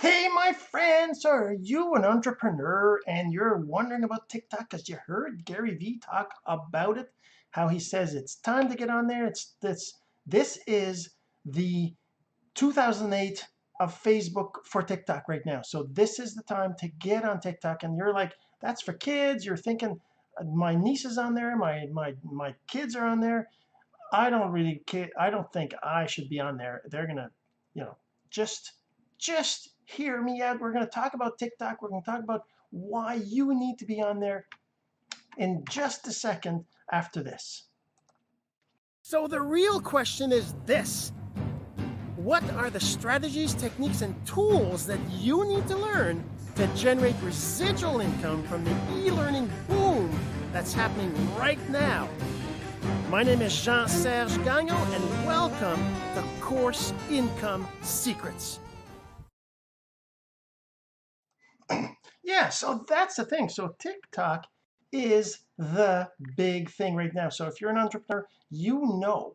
Hey, my friends, are you an entrepreneur and you're wondering about TikTok because you heard Gary Vee talk about it? How he says it's time to get on there. This is the 2008 of Facebook for TikTok right now. So this is the time to get on TikTok, and you're like, that's for kids. You're thinking, my niece is on there, my kids are on there. I don't really care. I don't think I should be on there. They're gonna, you know, just just hear me out. We're gonna talk about TikTok. We're gonna talk about why you need to be on there in just a second after this. So the real question is this: what are the strategies, techniques, and tools that you need to learn to generate residual income from the e-learning boom that's happening right now? My name is Jean-Serge Gagnon, and welcome to Course Income Secrets. Yeah, so that's the thing. So TikTok is the big thing right now. So if you're an entrepreneur, you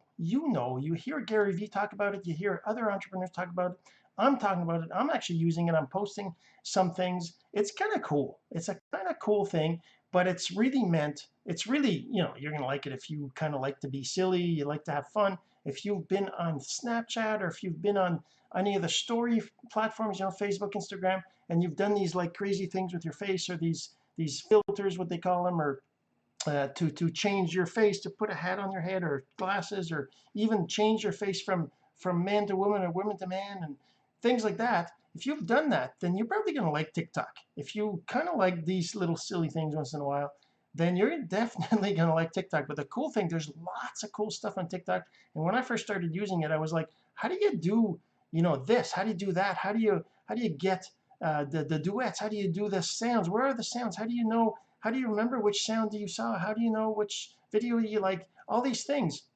hear Gary Vee talk about it, you hear other entrepreneurs talk about it. I'm talking about it. I'm actually using it. I'm posting some things. It's kind of cool. It's a kind of cool thing, but it's really, you're going to like it if you kind of like to be silly, you like to have fun. If you've been on Snapchat or if you've been on any of the story platforms, Facebook, Instagram, and you've done these like crazy things with your face, or these filters, what they call them, or to change your face, to put a hat on your head or glasses, or even change your face from man to woman or woman to man and things like that. If you've done that, then you're probably going to like TikTok. If you kind of like these little silly things once in a while, then you're definitely going to like TikTok. But the cool thing, there's lots of cool stuff on TikTok. And when I first started using it, I was like, how do you do, this? How do you do that? How do you get the duets? How do you do the sounds? Where are the sounds? How do you know? How do you remember which sound you saw? How do you know which video you like? All these things.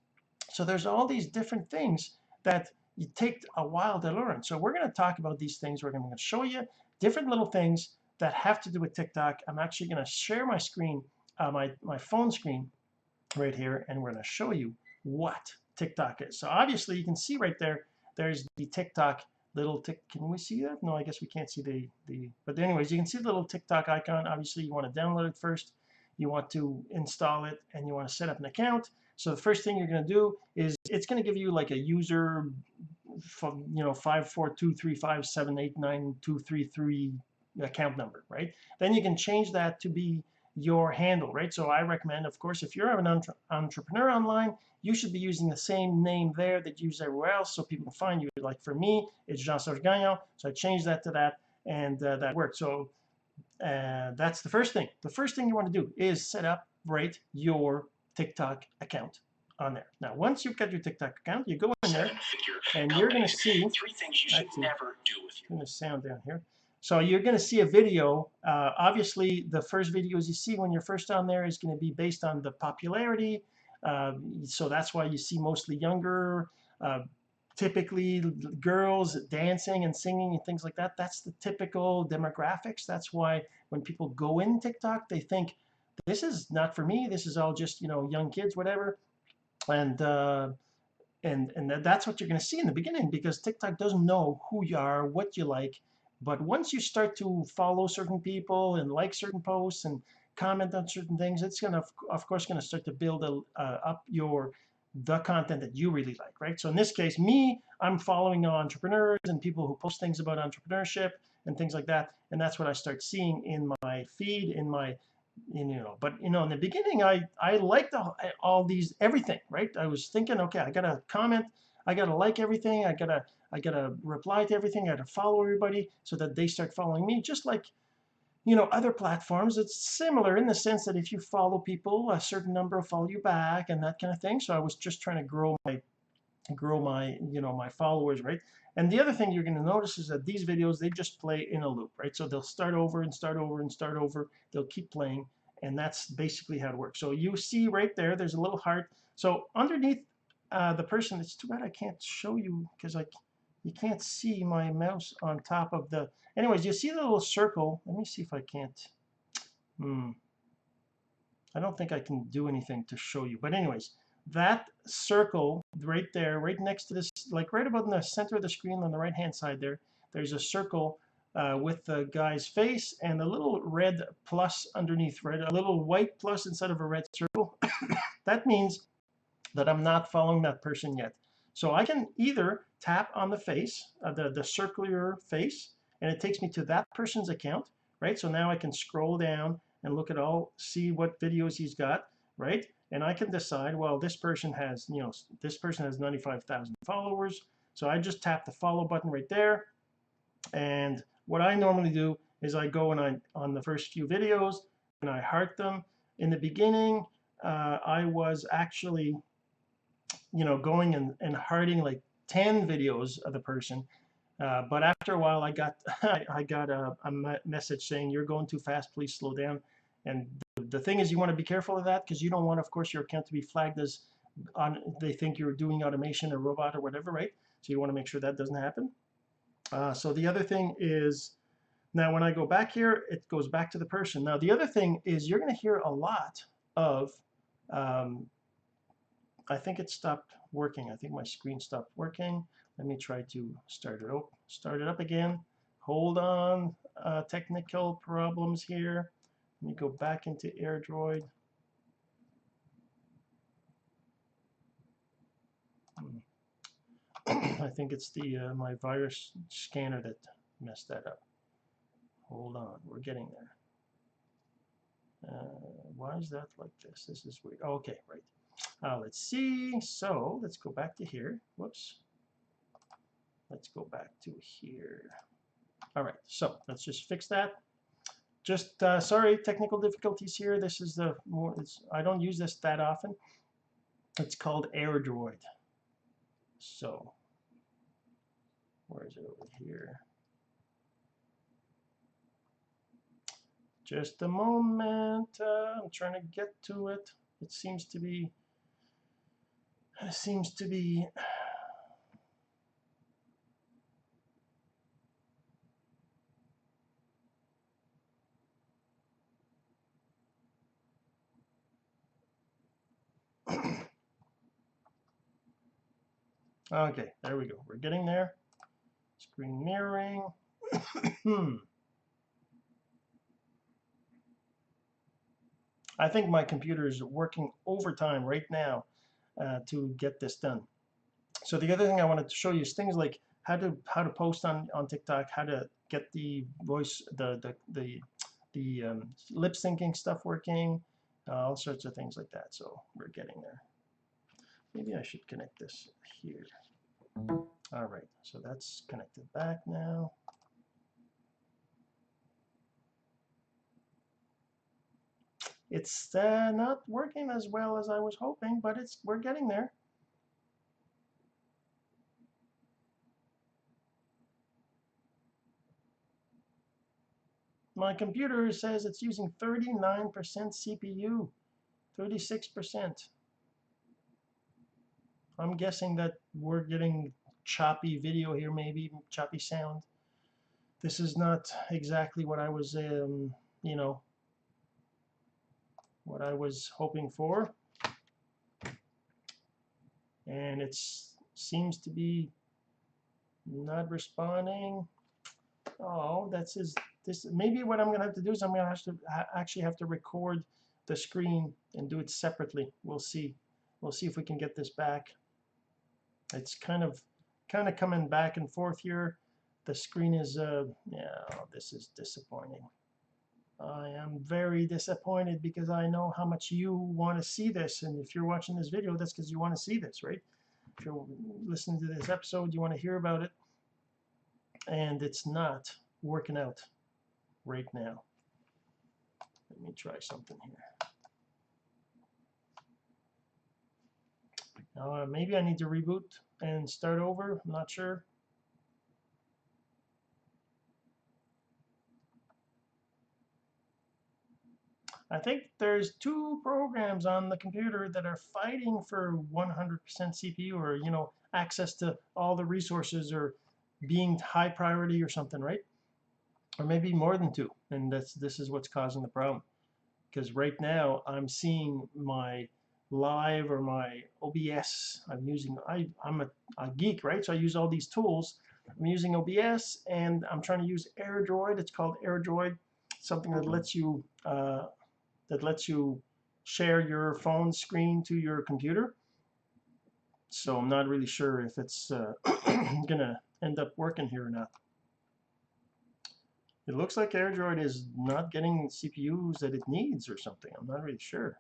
So there's all these different things that you take a while to learn. So we're going to talk about these things. We're going to show you different little things that have to do with TikTok. I'm actually going to share my screen, my phone screen right here, and we're going to show you what TikTok is. So obviously you can see right there, there's the TikTok little tick. Can we see that? No, I guess we can't see but anyways, you can see the little TikTok icon. Obviously you want to download it first. You want to install it and you want to set up an account. So the first thing you're going to do is it's going to give you like a user, 54235789233 account number, right? Then you can change that to be your handle, right? So I recommend, of course, if you're an entrepreneur online, you should be using the same name there that you use everywhere else so people can find you. Like for me, it's Jean-Serge Gagnon. So I changed that to that, and that worked. So that's the first thing. The first thing you want to do is set up, right, your TikTok account on there. Now, once you've got your TikTok account, you go in there and you're going to see three things you should never do with your. Turn the sound down here. So you're going to see a video. Obviously, the first videos you see when you're first on there is going to be based on the popularity. So that's why you see mostly younger, typically girls dancing and singing and things like that. That's the typical demographics. That's why when people go in TikTok, they think this is not for me. This is all just, young kids, whatever. And that's what you're going to see in the beginning, because TikTok doesn't know who you are, what you like. But once you start to follow certain people and like certain posts and comment on certain things, it's going to, of course, going to start to build up the content that you really like, right? So in this case, I'm following entrepreneurs and people who post things about entrepreneurship and things like that, and that's what I start seeing in my feed, but in the beginning, I liked all these everything, right? I was thinking, okay, I gotta comment, I gotta like everything, I gotta reply to everything, I gotta follow everybody so that they start following me. Just like, other platforms, it's similar in the sense that if you follow people, a certain number will follow you back and that kind of thing. So I was just trying to grow my followers, right? And the other thing you're going to notice is that these videos, they just play in a loop, right? So they'll start over and start over and start over. They'll keep playing, and that's basically how it works. So you see right there, there's a little heart. So underneath the person, it's too bad I can't show you because you can't see my mouse on top of the. Anyways, you see the little circle. Let me see if I can't. I don't think I can do anything to show you. But anyways, that circle right there, right next to this, like right about in the center of the screen on the right hand side there's a circle with the guy's face and the little red plus underneath, right? A little white plus instead of a red circle. That means that I'm not following that person yet. So I can either tap on the face, the circular face, and it takes me to that person's account, right? So now I can scroll down and look at all, see what videos he's got, right? And I can decide, well, this person has, this person has 95,000 followers. So I just tap the follow button right there. And what I normally do is I go and on the first few videos and I heart them. In the beginning, I was actually, going and hearting like 10 videos of the person. But after a while, I got I got a message saying you're going too fast. Please slow down. And the thing is, you want to be careful of that because you don't want, of course, your account to be flagged as they think you're doing automation or robot or whatever, right? So you want to make sure that doesn't happen. So the other thing is, now when I go back here, it goes back to the person. Now the other thing is you're going to hear a lot of, I think it stopped working. I think my screen stopped working. Let me try to start it up again. Hold on, technical problems here. Let me go back into AirDroid. I think it's the my virus scanner that messed that up. Hold on, we're getting there. Why is that like this? This is weird. Okay, right. Let's see. So let's go back to here. Whoops. Let's go back to here. All right, so let's just fix that. Just sorry, technical difficulties here. This is the more. I don't use this that often. It's called AirDroid. So where is it over here? Just a moment. I'm trying to get to it. It seems to be. Okay, there we go. We're getting there. Screen mirroring. I think my computer is working overtime right now to get this done. So the other thing I wanted to show you is things like how to post on TikTok, how to get the voice, the lip syncing stuff working, all sorts of things like that. So we're getting there. Maybe I should connect this here. All right, so that's connected back now. It's not working as well as I was hoping, but we're getting there. My computer says it's using 39% CPU, 36%. I'm guessing that we're getting choppy video here, maybe choppy sound. This is not exactly what I was, what I was hoping for. And it seems to be not responding. Oh, this. Maybe what I'm gonna have to do is I'm gonna actually have to record the screen and do it separately. We'll see. We'll see if we can get this back. It's kind of coming back and forth here. The screen is yeah, this is disappointing. I am very disappointed because I know how much you want to see this, and if you're watching this video, that's because you want to see this, right? If you're listening to this episode, you want to hear about it, and it's not working out right now. Let me try something here. Maybe I need to reboot and start over. I'm not sure. I think there's 2 programs on the computer that are fighting for 100% CPU, or access to all the resources, or being high priority or something, right? Or maybe more than 2, and this is what's causing the problem. Because right now I'm seeing my live or my OBS. I'm a geek, right? So I use all these tools, I'm using OBS, and I'm trying to use AirDroid. It's called AirDroid, something that lets you share your phone screen to your computer. So I'm not really sure if it's gonna end up working here or not. It looks like AirDroid is not getting CPUs that it needs or something. I'm not really sure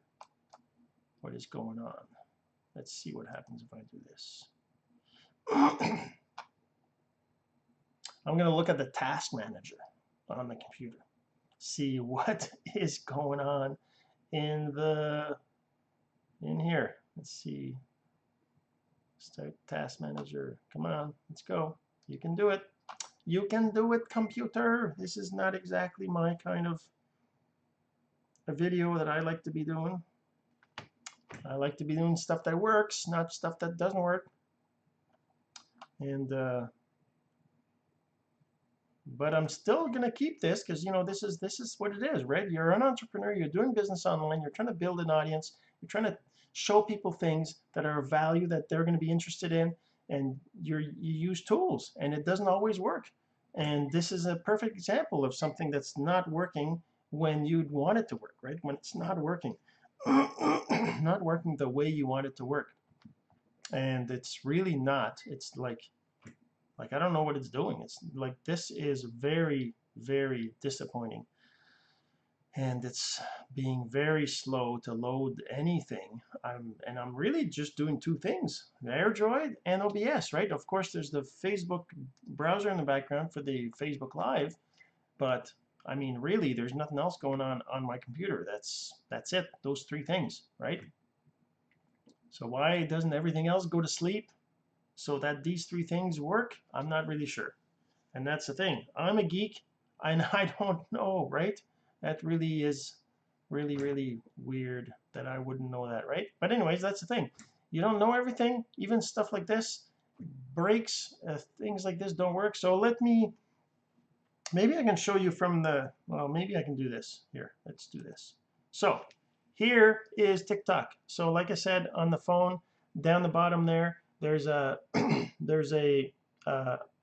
what is going on. Let's see what happens if I do this. I'm going to look at the task manager on the computer, see what is going on in here. Let's see. Start task manager. Come on, let's go. You can do it. You can do it, computer. This is not exactly my kind of a video that I like to be doing. I like to be doing stuff that works, not stuff that doesn't work. And but I'm still gonna keep this because this is what it is, right? You're an entrepreneur, you're doing business online, you're trying to build an audience, you're trying to show people things that are of value that they're going to be interested in, and you use tools, and it doesn't always work. And this is a perfect example of something that's not working when you'd want it to work, right? When it's not working, not working the way you want it to work. And it's really not. It's like I don't know what it's doing. It's like this is very, very disappointing. And it's being very slow to load anything. I'm really just doing two things: AirDroid and OBS, right? Of course, there's the Facebook browser in the background for the Facebook Live, but I mean, really, there's nothing else going on my computer. That's it. Those three things, right? So why doesn't everything else go to sleep so that these three things work? I'm not really sure. And that's the thing. I'm a geek, and I don't know, right? That really is really, really weird that I wouldn't know that, right? But anyways, that's the thing. You don't know everything. Even stuff like this breaks. Things like this don't work. So maybe I can show you from well, maybe I can do this. Here, let's do this. So here is TikTok. So like I said, on the phone, down the bottom there, there's a there's a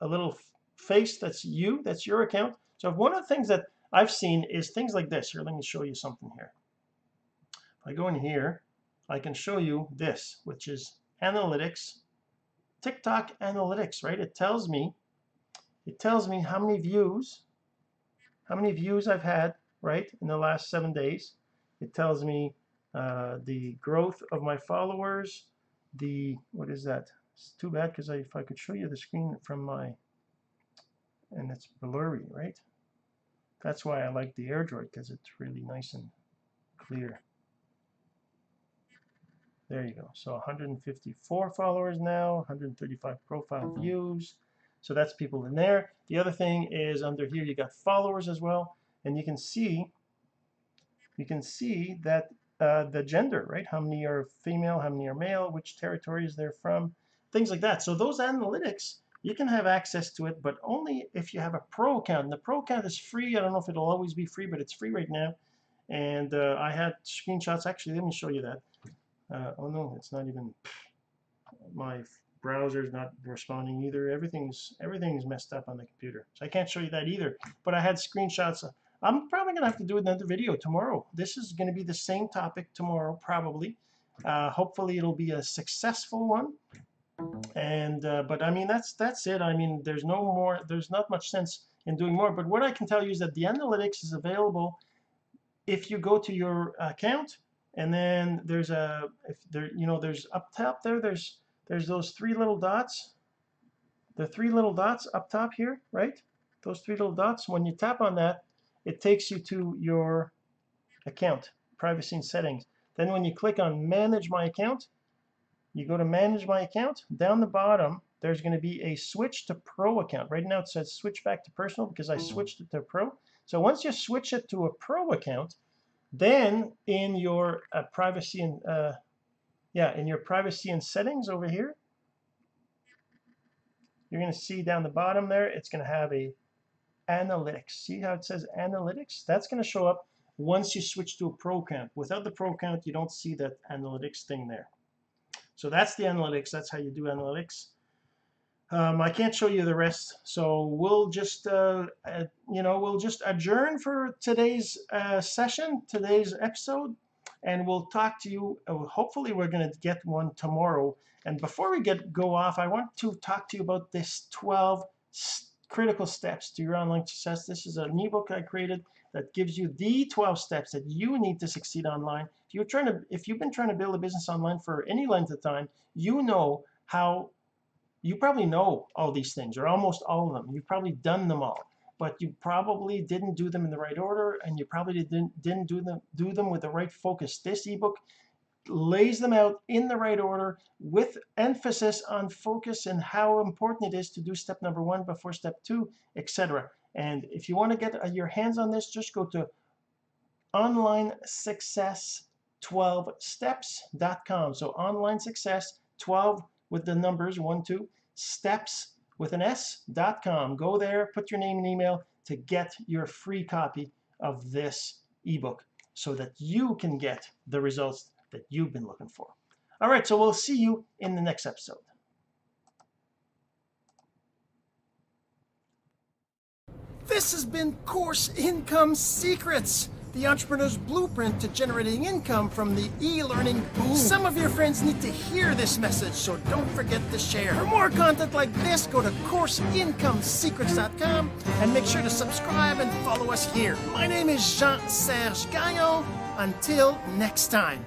little face that's your account. So one of the things that I've seen is things like this. Here, let me show you something here. If I go in here, I can show you this, which is analytics, TikTok analytics, right? It tells me how many views I've had, right, in the last 7 days. It tells me the growth of my followers. What is that? It's too bad because if I could show you the screen from and it's blurry, right? That's why I like the AirDroid, because it's really nice and clear. There you go. So 154 followers now, 135 profile views. So that's people in there. The other thing is under here you got followers as well, and you can see that the gender, right? How many are female, how many are male, which territories they're from, things like that. So those analytics, you can have access to it, but only if you have a pro account. And the pro account is free. I don't know if it'll always be free, but it's free right now. And I had screenshots. Actually, let me show you that. Oh no, it's not even. My browser's not responding either. Everything's messed up on the computer, so I can't show you that either. But I had screenshots. I'm probably gonna have to do another video tomorrow. This is gonna be the same topic tomorrow, probably. Hopefully, it'll be a successful one. And but I mean, that's it. I mean, there's not much sense in doing more. But what I can tell you is that the analytics is available if you go to your account, and then there's there's up top there, there's those three little dots, the three little dots up top here, right? Those three little dots, when you tap on that, it takes you to your account, privacy and settings. Then when you click on manage my account, you go to manage my account. Down the bottom, there's going to be a switch to pro account. Right now it says switch back to personal because I switched it to pro. So once you switch it to a pro account, then in your privacy and in your privacy and settings over here, you're going to see down the bottom there, it's going to have a analytics. See how it says analytics? That's going to show up once you switch to a pro account. Without the pro account, you don't see that analytics thing there. So that's the analytics. That's how you do analytics. I can't show you the rest, so we'll just we'll just adjourn for today's session, today's episode, and we'll talk to you. Hopefully, we're going to get one tomorrow. And before we go off, I want to talk to you about this 12 critical steps to your online success. This is an ebook I created that gives you the 12 steps that you need to succeed online. If you've been trying to build a business online for any length of time, you probably know all these things, or almost all of them. You've probably done them all, but you probably didn't do them in the right order, and you probably didn't do them with the right focus. This ebook lays them out in the right order with emphasis on focus and how important it is to do step number 1 before step 2, etc. And if you want to get your hands on this, just go to onlinesuccess12steps.com. So online success 12 with the numbers 1, 2, steps with an s.com. Go there, put your name and email to get your free copy of this ebook so that you can get the results that you've been looking for. All right, so we'll see you in the next episode. This has been Course Income Secrets, the entrepreneur's blueprint to generating income from the e-learning boom. Some of your friends need to hear this message, so don't forget to share. For more content like this, go to courseincomesecrets.com and make sure to subscribe and follow us here. My name is Jean-Serge Gagnon. Until next time.